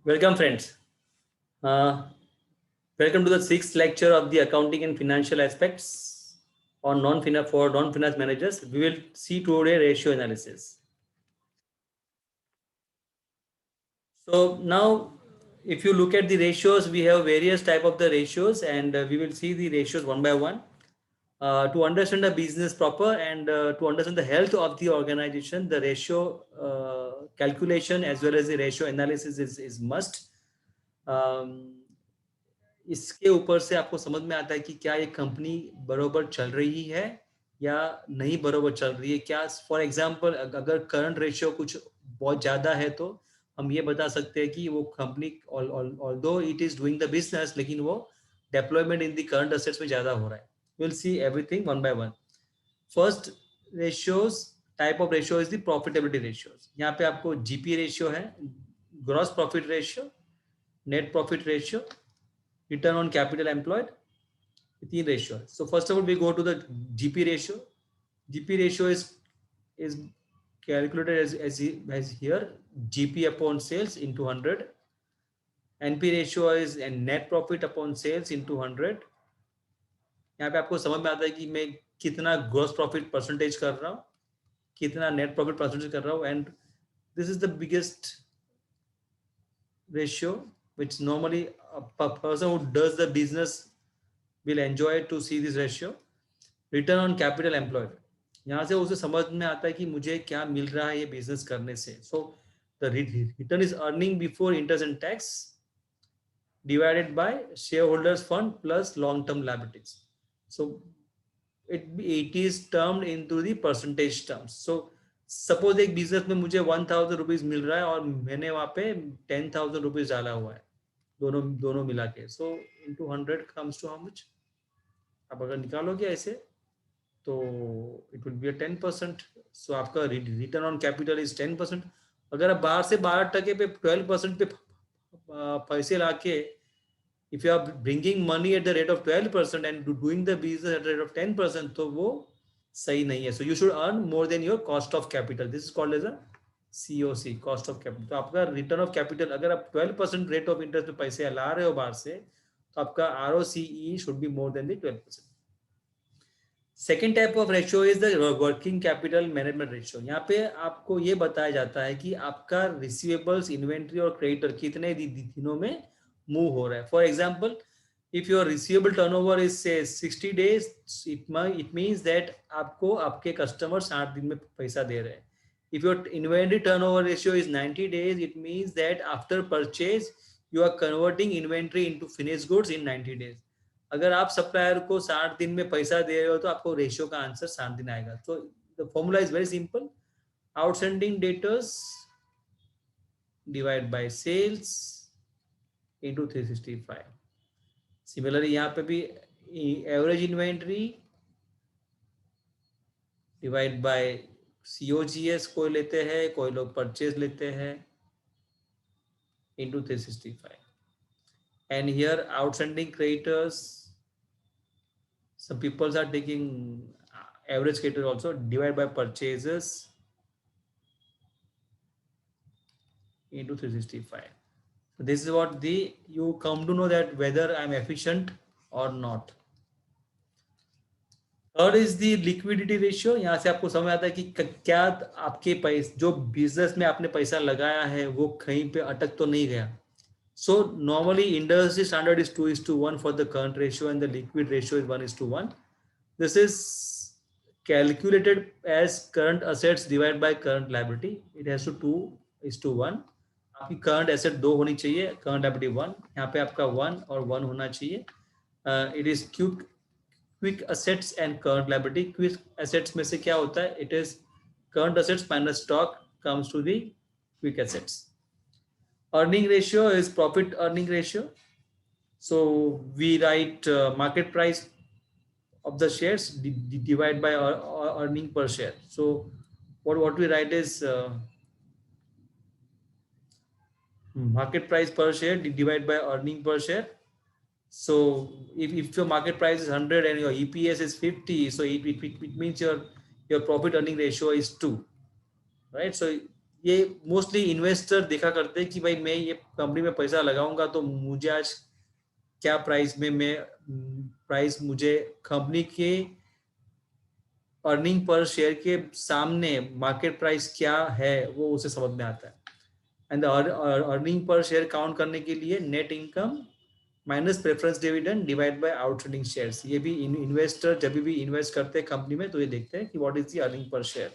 Welcome, friends. Uh, Welcome to the sixth lecture of the accounting and financial aspects on non-finance managers. We will see today ratio analysis. So now, if you look at the ratios, we have various type of the ratios, and we will see the ratios one by one. To understand the business proper and to understand the health of the organization, the ratio calculation as well as the ratio analysis is must. Um, इसके ऊपर से आपको समझ में आता है कि क्या ये कंपनी बरोबर चल रही है या नहीं बरोबर चल रही है। क्या फॉर एग्जांपल अगर करंट रेशियो कुछ बहुत ज़्यादा है तो हम ये बता सकते हैं कि वो company although it is doing the business, लेकिन वो deployment in the current assets में ज़्यादा हो रहा है। Will see everything one by one. First ratios type of ratio is the profitability ratios. यहाँ पे आपको जीपी रेशियो है, gross profit ratio, net profit ratio, return on capital employed, तीन ratio है. So first of all we go to the GP ratio. GP ratio is calculated as here GP upon sales into 100. NP ratio is net profit upon sales into 100. यहाँ पे आपको समझ में आता है कि मैं कितना ग्रोस प्रॉफिट परसेंटेज कर रहा हूँ, कितना नेट प्रॉफिट परसेंटेज कर रहा हूँ, and this is the biggest ratio which normally a person who does the business will enjoy to see this ratio. Return on capital employed, यहाँ से उसे समझ में आता है कि मुझे क्या मिल रहा है ये बिजनेस करने से. So the return is earning before interest and tax divided by share holders fund plus long term liabilities. So it is termed into the percentage terms. So suppose एक बिजनेस में मुझे 1,000 रुपीज मिल रहा है और मैंने वहां पे 10,000 रुपीज डाला हुआ है, दोनों दोनों मिला के. So into 100 comes to how much. आप अगर निकालोगे ऐसे तो इट विल बी 10%. सो आपका रिटर्न ऑन कैपिटल इज 10%. अगर आप बाहर से 12% पे 12% पे पैसे लाके if you are bringing money at the rate of 12% and doing the business at the rate of 10%, तो वो सही नहीं है. So you should earn more than your cost of capital. This is called as a COC, cost of capital. तो आपका return of capital अगर आप 12% rate of interest पे पैसे ला रहे हो बाहर से, तो आपका ROCE should be more than the 12%. Second type of ratio is the working capital management ratio. यहाँ पे आपको ये बताया जाता है कि आपका रिसीवेबल्स, इन्वेंट्री और क्रेडिटर कितने दिनों में मूव हो रहा है. For example, if your receivable turnover is से 60 days, इट मीन्स दैट आपको आपके कस्टमर 60 दिन में पैसा दे रहे हैं. If your inventory turnover ratio is 90 days, it means that after purchase you are converting inventory into finished goods in 90 days. अगर आप सप्लायर को 60 दिन में पैसा दे रहे हो तो आपको रेशियो का आंसर 60 दिन आएगा. तो the formula is very simple. Outstanding debtors divide by sales into 365. Similarly यहाँ पे भी average inventory divide by COGS कोई लेते हैं, कोई लोग परचेज लेते हैं, into 365. And here outstanding creditors, some people are taking average creditor also, divide by purchases into 365. So this is what you come to know that whether I'm efficient or not. Third is the liquidity ratio. यहाँ से आपको समझ आता है कि क्या आपके पैसे जो बिजनेस में आपने पैसा लगाया है वो कहीं पे अटक तो नहीं गया. So normally industry standard is 2:1 for the current ratio and the liquid ratio is 1:1. This is calculated as current assets divided by current liability. It has to 2:1. आपकी current asset 2 होनी चाहिए, current liability 1. यहाँ पे आपका 1 और 1 होना चाहिए. It is quick assets and current liability. Quick assets में से क्या होता है? It is current assets minus stock comes to the quick assets. Earning ratio is profit earning ratio. So we write market price of the shares divide by earning per share. So what we write is market price per share divided by earning per share. So if your market price is 100 and your EPS is 50, so it means your profit earning ratio is 2, right? So ये mostly investor देखा करते हैं कि भाई मैं ये company में पैसा लगाऊंगा तो मुझे आज क्या प्राइस में मैं प्राइस मुझे कंपनी के अर्निंग पर शेयर के सामने मार्केट प्राइस क्या है वो उसे समझ में आता है। And earning per share count करने के लिए net income minus preference dividend divide by outstanding shares, ये भी इन्वेस्टर जब भी इन्वेस्ट करते हैं कंपनी में तो ये देखते हैं कि what is the earning per share.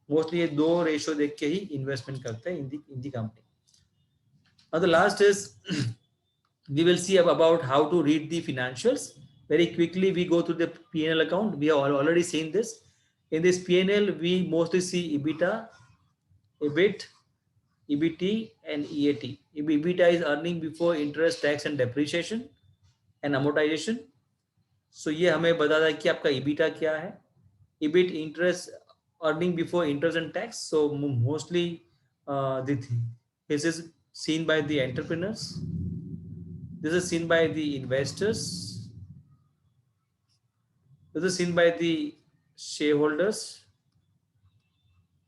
Mostly ये दो रेशियो देख के ही इन्वेस्टमेंट करते हैं इन दी कंपनी। और the last is we will see about how to read the financials very quickly. We go to the P&L account. We have already seen this. In this P&L we mostly see EBITDA, EBIT, EBT and EAT. EBITDA is earning before interest, tax and depreciation and amortization. So ये हमें बताता है कि आपका EBITDA क्या है। EBIT interest earning before interest and tax. So mostly this is seen by the entrepreneurs. This is seen by the investors. This is seen by the shareholders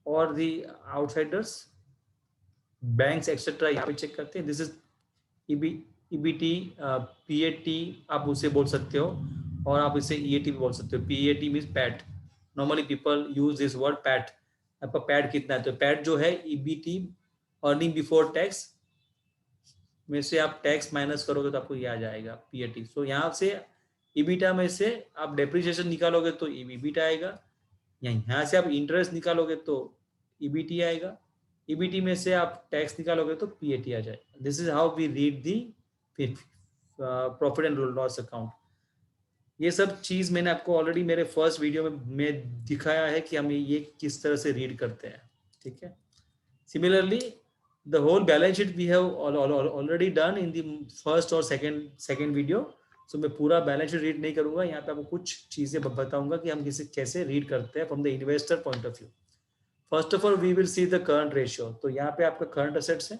or the outsiders, banks etc. यहाँ पे check करते हैं। This is EBT, PAT आप उसे बोल सकते हो और आप इसे ईएटी भी बोल सकते हो। PAT means PAT. Normally people use this word PAT. आपका पैट कितना है तो पैट जो है ईबीटी अर्निंग बिफोर टैक्स में से आप टैक्स माइनस करोगे तो आपको ये आ जाएगा पीएटी। सो यहाँ से ईबीटा में से आप डेप्रिसिएशन निकालोगे तो ईबीटा आएगा। यहाँ से आप इंटरेस्ट निकालोगे तो ईबीटी आएगा। ईबीटी में से आप टैक्स निकालोगे तो पीएटी आ जाएगा। This is how we read the profit and loss account. ये सब चीज मैंने आपको ऑलरेडी मेरे फर्स्ट वीडियो में दिखाया है कि हम ये किस तरह से रीड करते हैं। ठीक है। Similarly the whole balance sheet we have already done in the first और second video. So मैं पूरा बैलेंस शीट रीड नहीं करूंगा। यहाँ पे आपको कुछ चीजें बताऊंगा कि हम कैसे रीड करते हैं from the investor point of view. First of all we will see the current ratio. तो यहाँ पे आपका करंट असेट्स है,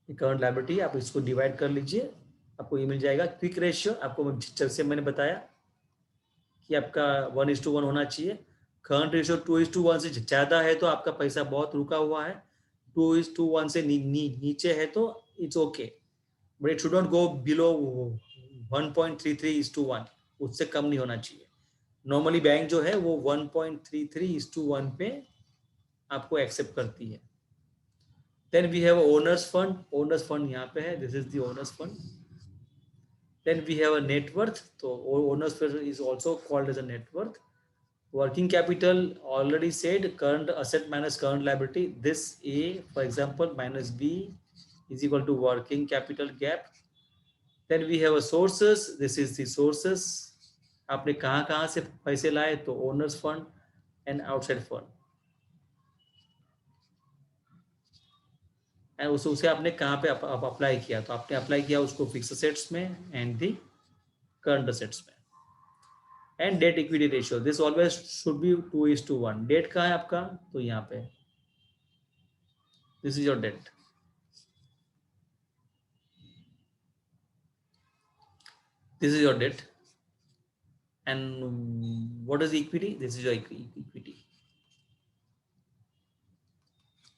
करंट लायबिलिटी, आप इसको डिवाइड कर लीजिए, आपको ये मिल जाएगा क्विक रेशियो। आपको जैसे मैंने बताया कि आपका 1:1 होना चाहिए। करंट रेशियो 2:1 से ज्यादा है तो आपका पैसा बहुत रुका हुआ है। 2:1 से नीचे है तो it's okay, but it should not go below 1.33:1। उससे कम नहीं होना चाहिए। नॉर्मली बैंक जो है वो 1.33:1 पे आपको एक्सेप्ट करती है। Then we have owner's fund. Owner's fund यहाँ पे है, this is the owner's fund. Then we have a net worth. तो owner's fund is also called as a net worth. Working capital already said, current asset minus current liability. This A, for example, minus B is equal to working capital gap. Then we have a sources. This is the sources. आपने कहाँ से पैसे लाए तो owners fund and outside fund. And उसे आपने कहाँ पे अप्लाई किया तो आपने अप्लाई किया उसको फिक्स असेट्स में एंड दी करंट असेट्स में। And debt equity ratio, this always should be 2:1। Debt कहाँ है आपका तो यहाँ पे, this is your debt. This is your debt. And what is the equity? This is your equity.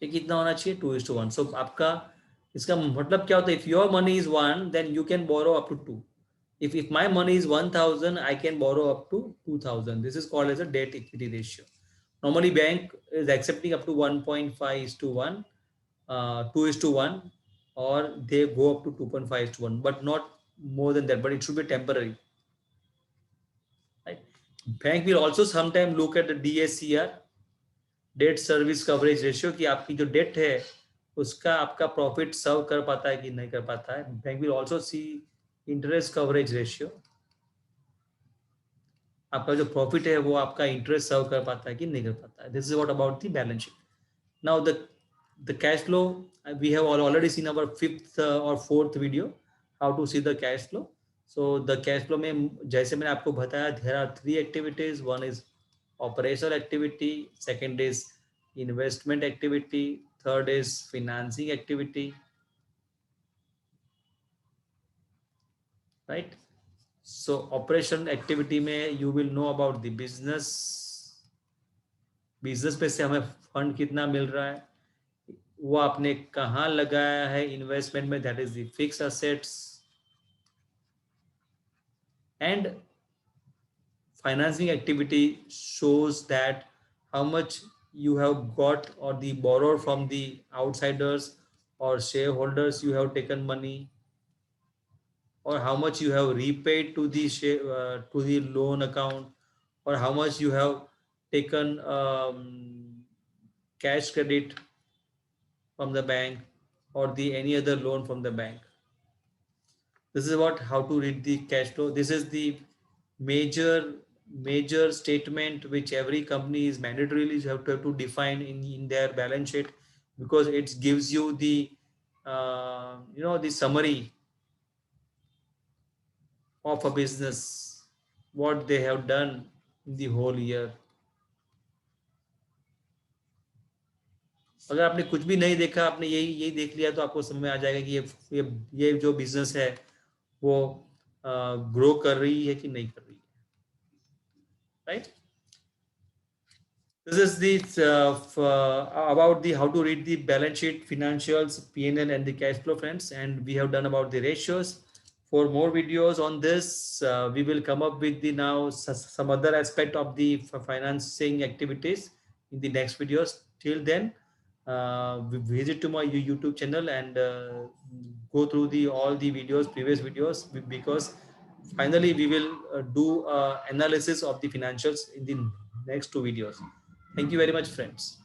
ये कितना होना चाहिए 2:1। सो आपका इसका मतलब क्या होता है? If your money is 1 then you can borrow up to 2। if my money is 1000 I can borrow up to 2000। this is called as a debt equity ratio। normally bank is accepting up to 1.5:1, 2:1, or they go up to 2.5:1, but not more than that, but it should be temporary, right? Bank will also sometime look at the DSCR, debt service coverage ratio, कि आपकी जो date है उसका आपका profit सर्व कर पाता है कि नहीं कर पाता है। Bank will also C interest coverage ratio, आपका जो प्रॉफिट है वो आपका इंटरेस्ट सर्व कर पाता है कि नहीं कर पाता है। This is what about the balance sheet. Now the cash flow, we have already seen our fifth और fourth video how to see the cash flow. So the cash flow में जैसे मैंने आपको बताया, there are 3 activities. One is operational activity, second is investment activity, third is financing activity, right? So operation activity में you will know about the business, business पे से हमें fund कितना मिल रहा है, वो आपने कहाँ लगाया है इन्वेस्टमेंट में, that is the fix assets, and financing activity shows that how much you have got or the borrower from the outsiders or shareholders you have taken money, or how much you have repaid to the to the loan account, or how much you have taken cash credit from the bank or the any other loan from the bank. This is about how to read the cash flow. This is the major statement which every company is mandatorily have to define in their balance sheet, because it gives you the the summary of a business, what they have done in the whole year. अगर आपने कुछ भी नहीं देखा, आपने यही यही देख लिया, तो आपको समझ में आ जाएगा कि ये जो बिजनेस है वो ग्रो कर रही है कि नहीं कर रही है, right. This is the about the how to read the balance sheet, financials, P&L, and the cash flow, friends. And we have done about the ratios. For more videos on this, we will come up with the now some other aspect of the financing activities in the next videos. Till then, visit to my YouTube channel and go through the all the videos, previous videos, because finally we will do analysis of the financials in the next two videos. Thank you very much, friends.